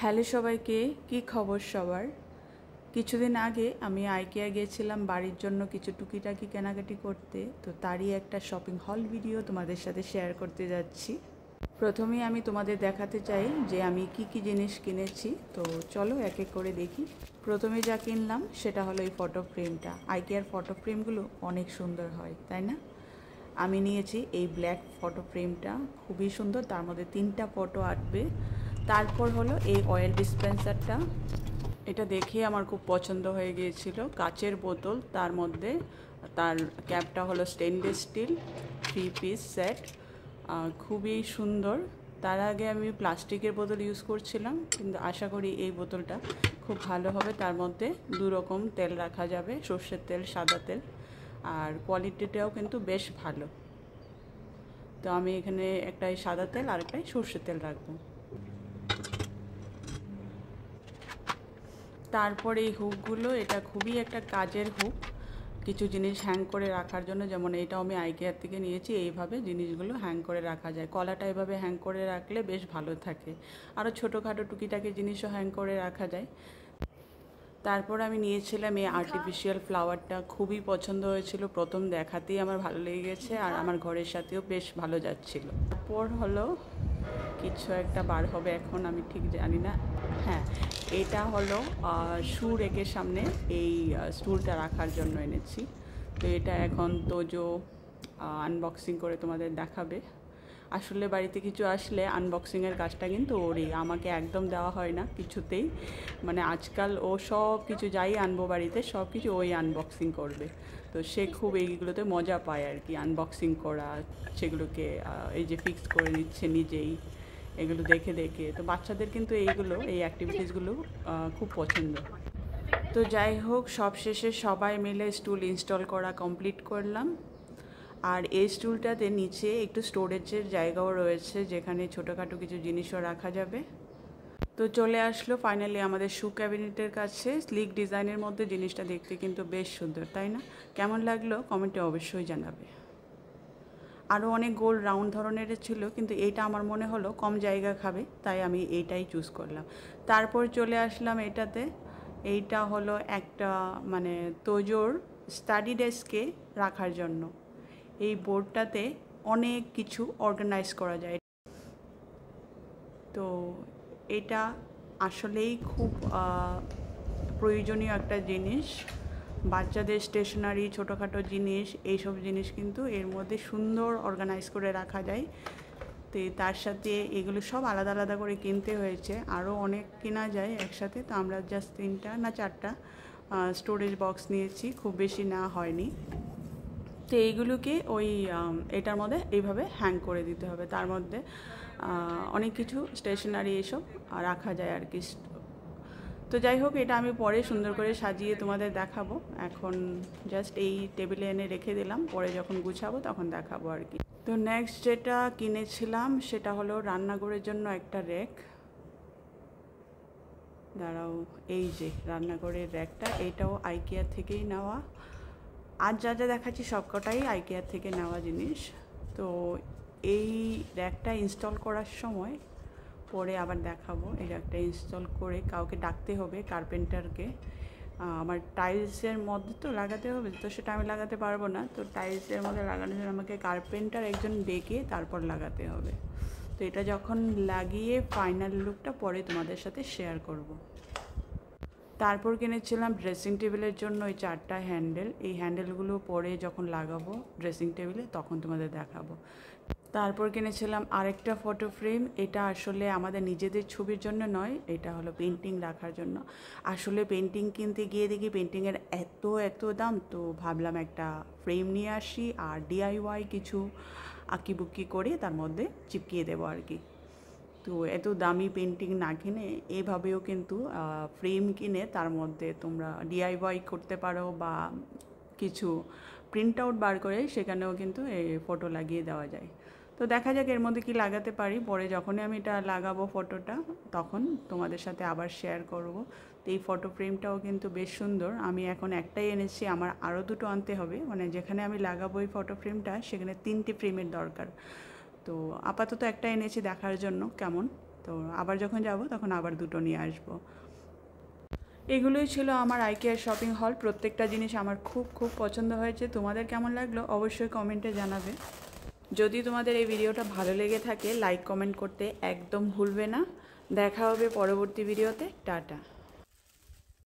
Hello সবাইকে, কি খবর সবার? কিছুদিন আগে আমি আইকিয়া গিয়েছিলাম বাড়ির জন্য কিছু টুকিটাকি কেনাকাটি করতে। তো তারই একটা শপিং হল ভিডিও তোমাদের সাথে শেয়ার করতে যাচ্ছি। প্রথমেই আমি তোমাদের দেখাতে চাই যে আমি কি কি জিনিস কিনেছি। তো চলো এক এক করে দেখি। প্রথমে যা কিনলাম সেটা হলো এই ফটো ফ্রেমটা। আইকিয়ার ফটো ফ্রেমগুলো অনেক সুন্দর হয়, তাই না? আমি নিয়েছি এই ব্ল্যাক ফটো ফ্রেমটা, খুবই সুন্দর, তার মধ্যে 3টা ফটো আঁটবে। তারপর হলো এই অয়েল ডিসপেন্সারটা, এটা দেখে আমার খুব পছন্দ হয়ে গিয়েছিল। কাচের বোতল, তার মধ্যে তার ক্যাপটা হলো স্টেনলেস স্টিল, 3 পিস সেট, খুবই সুন্দর। তার আগে আমি প্লাস্টিকের বোতল ইউজ করছিলাম, কিন্তু আশা করি এই বোতলটা খুব ভালো হবে। তার মধ্যে 2 রকম তেল রাখা যাবে, সর্ষের তেল, সাদা তেল, আর কোয়ালিটিটাও কিন্তু বেশ ভালো। তো আমি এখানে একটাই সাদা তেল আর একটাই সর্ষের তেল রাখবো। তারপরে এই হুকগুলো, এটা খুবই একটা কাজের হুক, কিছু জিনিস হ্যাং করে রাখার জন্য। যেমন এইটাও আমি আইকিয়ার থেকে নিয়েছি। এইভাবে জিনিসগুলো হ্যাং করে রাখা যায়, কলাটা এভাবে হ্যাং করে রাখলে বেশ ভালো থাকে। আরও ছোটোখাটো টুকিটাকি জিনিসও হ্যাং করে রাখা যায়। তারপর আমি নিয়েছিলাম এই আর্টিফিশিয়াল ফ্লাওয়ারটা, খুবই পছন্দ হয়েছিল, প্রথম দেখাতেই আমার ভালো লেগে গেছে, আর আমার ঘরের সাথেও বেশ ভালো যাচ্ছিল। তারপর হলো কিছু একটা বার হবে এখন, আমি ঠিক জানি না। হ্যাঁ, এটা হলো শু রেকের সামনে এই স্টুলটা রাখার জন্য এনেছি। তো এটা এখন তোজো আনবক্সিং করে তোমাদের দেখাবে। আসলে বাড়িতে কিছু আসলে আনবক্সিংয়ের কাজটা কিন্তু ওরই, আমাকে একদম দেওয়া হয় না কিছুতেই। মানে আজকাল ও সব কিছু যাই আনবো বাড়িতে, সব কিছু ওই আনবক্সিং করবে। তো সে খুব এইগুলোতে মজা পায় আর কি, আনবক্সিং করা, সেগুলোকে এই যে ফিক্স করে নিচ্ছে নিজেই, এগুলো দেখে দেখে। তো বাচ্চাদের কিন্তু এইগুলো, এই অ্যাক্টিভিটিসগুলো খুব পছন্দ। তো যাই হোক, সব শেষে সবাই মিলে স্টুল ইনস্টল করা কমপ্লিট করলাম। আর এই স্টুলটাতে নিচে একটু স্টোরেজের জায়গাও রয়েছে, যেখানে ছোটোখাটো কিছু জিনিসও রাখা যাবে। তো চলে আসলো ফাইনালি আমাদের শু ক্যাবিনেটের কাছে। স্লিক ডিজাইনের মধ্যে জিনিসটা দেখতে কিন্তু বেশ সুন্দর, তাই না? কেমন লাগলো কমেন্টে অবশ্যই জানাবে। আরও অনেক গোল রাউন্ড ধরনের ছিল, কিন্তু এইটা আমার মনে হলো কম জায়গা খাবে, তাই আমি এইটাই চুজ করলাম। তারপর চলে আসলাম এটাতে। এইটা হলো একটা মানে তোজোর স্টাডি ডেস্কে রাখার জন্য। এই বোর্ডটাতে অনেক কিছু অর্গানাইজ করা যায়। তো এটা আসলেই খুব প্রয়োজনীয় একটা জিনিস। বাচ্চাদের স্টেশনারি, ছোটোখাটো জিনিস, এইসব জিনিস কিন্তু এর মধ্যে সুন্দর অর্গানাইজ করে রাখা যায়। তো তার সাথে এগুলো সব আলাদা আলাদা করে কিনতে হয়েছে, আরও অনেক কেনা যায় একসাথে। তো আমরা জাস্ট 3টা না 4টা স্টোরেজ বক্স নিয়েছি, খুব বেশি না হয়নি। তো এইগুলোকে ওই এটার মধ্যে এইভাবে হ্যাং করে দিতে হবে। তার মধ্যে অনেক কিছু স্টেশনারি এসব রাখা যায় আর কি। তো যাই হোক, এটা আমি পরে সুন্দর করে সাজিয়ে তোমাদের দেখাবো। এখন জাস্ট এই টেবিলে এনে রেখে দিলাম, পরে যখন গুছাবো তখন দেখাবো আর কি। তো নেক্সট যেটা কিনেছিলাম সেটা হলো রান্নাঘরের জন্য একটা র্যাক। দাঁড়াও, এই যে রান্নাঘরের র্যাকটা, এটাও আইকিয়া থেকেই নেওয়া। আজ যা যা দেখাচ্ছি সবকটাই আইকিয়ার থেকে নেওয়া জিনিস। তো এই র্যাকটা ইনস্টল করার সময়, পরে আবার দেখাবো, এই র্যাকটা ইনস্টল করে কাউকে ডাকতে হবে, কার্পেন্টারকে। আমার টাইলসের মধ্যে তো লাগাতে হবে, তো সেটা আমি লাগাতে পারবো না। তো টাইলসের মধ্যে লাগানোর জন্য আমাকে কার্পেন্টার একজন ডেকে তারপর লাগাতে হবে। তো এটা যখন লাগিয়ে ফাইনাল লুকটা পরে তোমাদের সাথে শেয়ার করব। তারপর কিনেছিলাম ড্রেসিং টেবিলের জন্য ওই 4টা হ্যান্ডেল। এই হ্যান্ডেলগুলো পরে যখন লাগাবো ড্রেসিং টেবিলে তখন তোমাদের দেখাবো। তারপর কিনেছিলাম আরেকটা ফটো ফ্রেম। এটা আসলে আমাদের নিজেদের ছবির জন্য নয়, এটা হলো পেন্টিং রাখার জন্য। আসলে পেন্টিং কিনতে গিয়ে দেখি পেন্টিংয়ের এত দাম, তো ভাবলাম একটা ফ্রেম নিয়ে আসি আর ডিআইওয়াই কিছু আঁকিবুকি করে তার মধ্যে চিপকিয়ে দেবো আর কি। তো এত দামি পেন্টিং না কিনে এভাবেও কিন্তু ফ্রেম কিনে তার মধ্যে তোমরা ডিআইওয়াই করতে পারো, বা কিছু প্রিন্ট আউট বার করে সেখানেও কিন্তু এই ফটো লাগিয়ে দেওয়া যায়। তো দেখা যাক এর মধ্যে কি লাগাতে পারি, পরে যখনই আমি এটা লাগাবো ফটোটা তখন তোমাদের সাথে আবার শেয়ার করব। তো এই ফটো ফ্রেমটাও কিন্তু বেশ সুন্দর। আমি এখন একটাই এনেছি, আমার আরও 2টো আনতে হবে। মানে যেখানে আমি লাগাবো এই ফটো ফ্রেমটা সেখানে 3টে ফ্রেমের দরকার। তো আপাতত একটা এনেছি দেখার জন্য কেমন। তো আবার যখন যাব তখন আবার দুটো নিয়ে আসবো। এগুলোই ছিল আমার আইকেয়ার শপিং হল। প্রত্যেকটা জিনিস আমার খুব খুব পছন্দ হয়েছে। তোমাদের কেমন লাগলো অবশ্যই কমেন্টে জানাবে। যদি তোমাদের এই ভিডিওটা ভালো লেগে থাকে লাইক কমেন্ট করতে একদম ভুলবে না। দেখা হবে পরবর্তী ভিডিওতে। টাটা।